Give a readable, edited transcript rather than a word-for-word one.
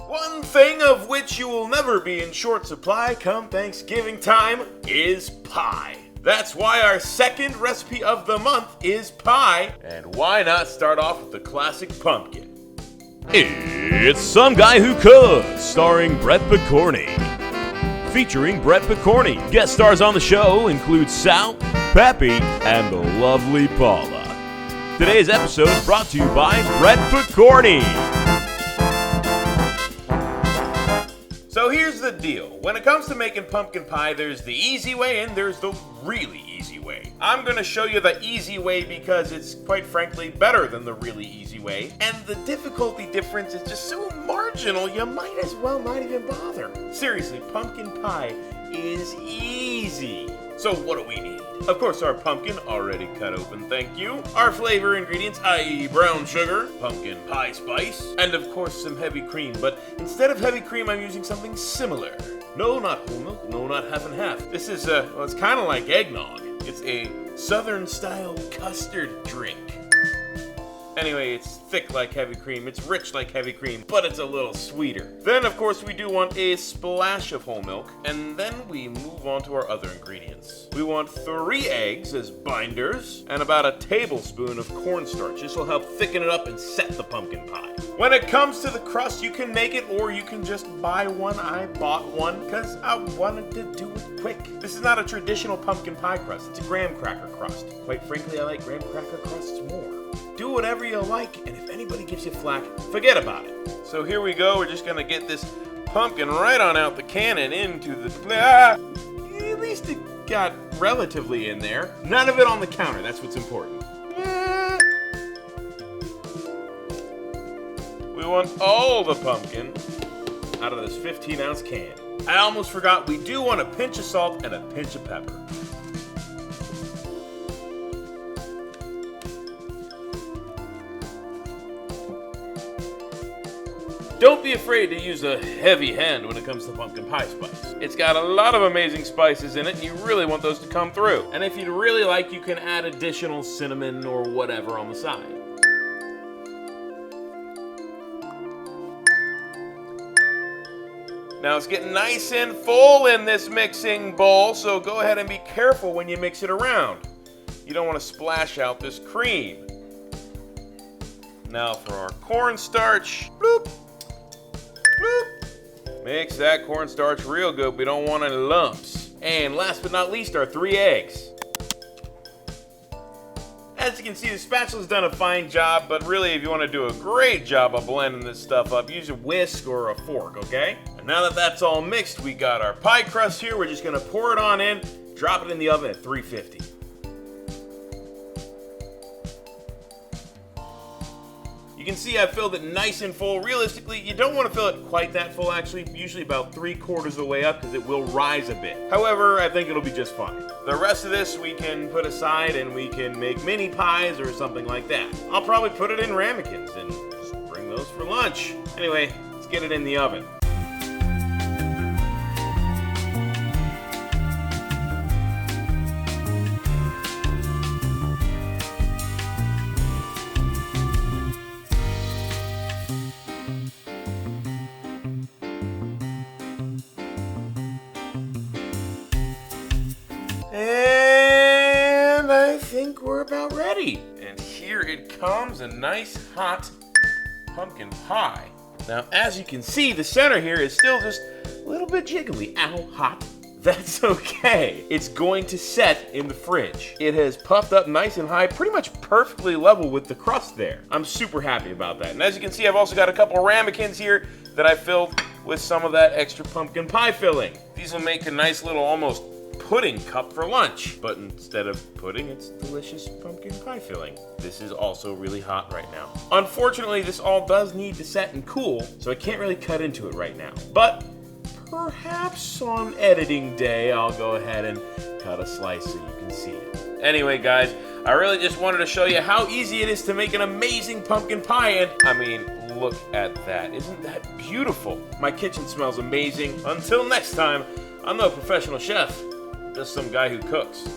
One thing of which you will never be in short supply come Thanksgiving time is pie. That's why our second recipe of the month is pie, and why not start off with the classic pumpkin? It's Some Guy Who Cooks, starring Brett Picorni. Featuring Brett Picorni. Guest stars on the show include Sal, Pappy, and the lovely Paula. Today's episode brought to you by Brett Picorni. So here's the deal. When it comes to making pumpkin pie, there's the easy way and there's the really easy way. I'm going to show you the easy way because it's quite frankly better than the really easy way. And the difficulty difference is just so marginal, you might as well not even bother. Seriously, pumpkin pie is easy. So what do we need? Of course, our pumpkin, already cut open, thank you. Our flavor ingredients, i.e. brown sugar, pumpkin pie spice, and of course some heavy cream. But instead of heavy cream, I'm using something similar. No, not whole milk, no, not half and half. This is, well, it's kind of like eggnog. It's a southern-style custard drink. Anyway, it's thick like heavy cream, it's rich like heavy cream, but it's a little sweeter. Then, of course, we do want a splash of whole milk, and then we move on to our other ingredients. We want 3 eggs as binders, and about a tablespoon of cornstarch. This will help thicken it up and set the pumpkin pie. When it comes to the crust, you can make it, or you can just buy one. I bought one, because I wanted to do it quick. This is not a traditional pumpkin pie crust, it's a graham cracker crust. Quite frankly, I like graham cracker crusts more. Do whatever you like, and if anybody gives you flack, forget about it. So here we go, we're just gonna get this pumpkin right on out the can and into the... At least it got relatively in there. None of it on the counter, that's what's important. We want all the pumpkin out of this 15-ounce can. I almost forgot, we do want a pinch of salt and a pinch of pepper. Don't be afraid to use a heavy hand when it comes to pumpkin pie spice. It's got a lot of amazing spices in it, and you really want those to come through. And if you'd really like, you can add additional cinnamon or whatever on the side. Now it's getting nice and full in this mixing bowl, so go ahead and be careful when you mix it around. You don't want to splash out this cream. Now for our cornstarch. Bloop. Bloop. Mix that cornstarch real good. We don't want any lumps. And last but not least, our 3 eggs. As you can see, the spatula's done a fine job, but really if you want to do a great job of blending this stuff up, use a whisk or a fork, okay? And now that that's all mixed, we got our pie crust here. We're just going to pour it on in, drop it in the oven at 350. You can see I filled it nice and full. Realistically, you don't want to fill it quite that full, actually, usually about 3/4 of the way up because it will rise a bit. However, I think it'll be just fine. The rest of this we can put aside and we can make mini pies or something like that. I'll probably put it in ramekins and just bring those for lunch. Anyway, let's get it in the oven. And I think we're about ready. And here it comes, a nice hot pumpkin pie. Now, as you can see, the center here is still just a little bit jiggly. Ow, hot. That's okay. It's going to set in the fridge. It has puffed up nice and high, pretty much perfectly level with the crust there. I'm super happy about that. And as you can see, I've also got a couple ramekins here that I filled with some of that extra pumpkin pie filling. These will make a nice little almost pudding cup for lunch, but instead of pudding, it's delicious pumpkin pie filling. This is also really hot right now. Unfortunately, this all does need to set and cool, so I can't really cut into it right now. But perhaps on editing day, I'll go ahead and cut a slice so you can see it. Anyway, guys, I really just wanted to show you how easy it is to make an amazing pumpkin pie, and I mean, look at that. Isn't that beautiful? My kitchen smells amazing. Until next time, I'm no professional chef. Just some guy who cooks.